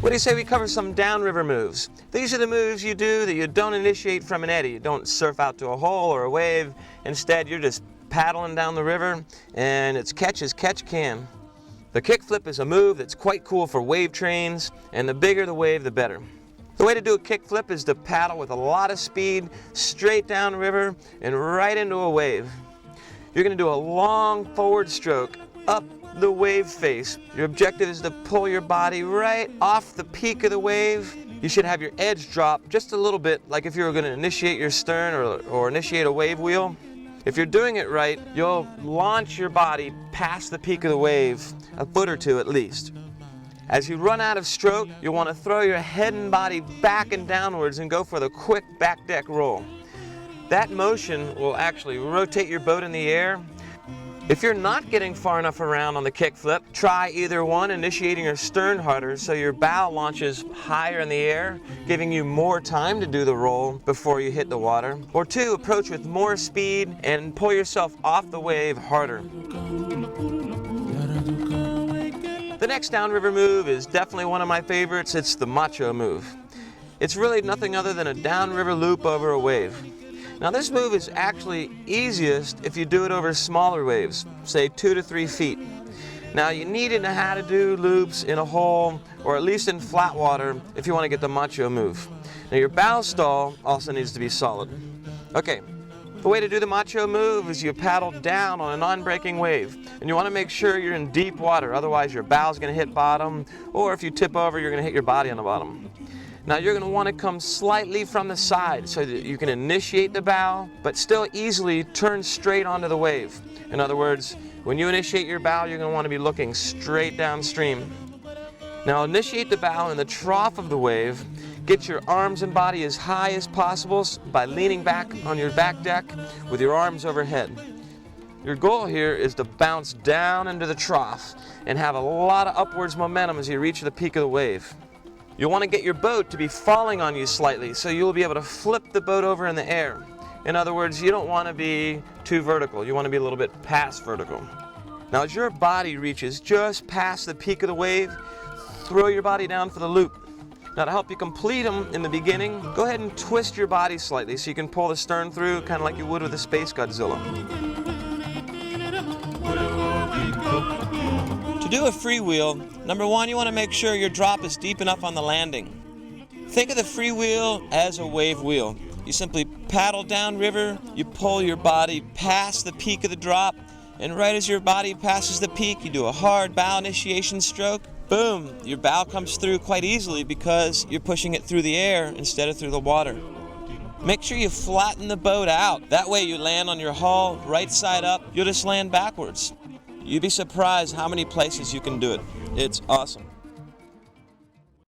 What do you say we cover some downriver moves? These are the moves you do that you don't initiate from an eddy. You don't surf out to a hole or a wave. Instead, you're just paddling down the river, and it's catch as catch can. The kickflip is a move that's quite cool for wave trains, and the bigger the wave, the better. The way to do a kickflip is to paddle with a lot of speed straight down river and right into a wave. You're going to do a long forward stroke up the wave face. Your objective is to pull your body right off the peak of the wave. You should have your edge drop just a little bit, like if you were going to initiate your stern or initiate a wave wheel. If you're doing it right, you'll launch your body past the peak of the wave, a foot or two at least. As you run out of stroke, you'll want to throw your head and body back and downwards and go for the quick back deck roll. That motion will actually rotate your boat in the air. If you're not getting far enough around on the kickflip, try either one, initiating your stern harder so your bow launches higher in the air, giving you more time to do the roll before you hit the water. Or two, approach with more speed and pull yourself off the wave harder. The next downriver move is definitely one of my favorites. It's the Macho Move. It's really nothing other than a downriver loop over a wave. Now this move is actually easiest if you do it over smaller waves, say 2 to 3 feet. Now you need to know how to do loops in a hole or at least in flat water if you want to get the Macho Move. Now your bow stall also needs to be solid. Okay, the way to do the Macho Move is you paddle down on a non-breaking wave, and you want to make sure you're in deep water, otherwise your bow's going to hit bottom, or if you tip over you're going to hit your body on the bottom. Now you're going to want to come slightly from the side so that you can initiate the bow, but still easily turn straight onto the wave. In other words, when you initiate your bow, you're going to want to be looking straight downstream. Now initiate the bow in the trough of the wave. Get your arms and body as high as possible by leaning back on your back deck with your arms overhead. Your goal here is to bounce down into the trough and have a lot of upwards momentum as you reach the peak of the wave. You'll want to get your boat to be falling on you slightly so you'll be able to flip the boat over in the air. In other words, you don't want to be too vertical. You want to be a little bit past vertical. Now as your body reaches just past the peak of the wave, throw your body down for the loop. Now to help you complete them in the beginning, go ahead and twist your body slightly so you can pull the stern through kind of like you would with a Space Godzilla. To do a freewheel, number one, you want to make sure your drop is deep enough on the landing. Think of the freewheel as a wave wheel. You simply paddle downriver, you pull your body past the peak of the drop, and right as your body passes the peak, you do a hard bow initiation stroke. Boom! Your bow comes through quite easily because you're pushing it through the air instead of through the water. Make sure you flatten the boat out. That way you land on your hull, right side up, you'll just land backwards. You'd be surprised how many places you can do it. It's awesome.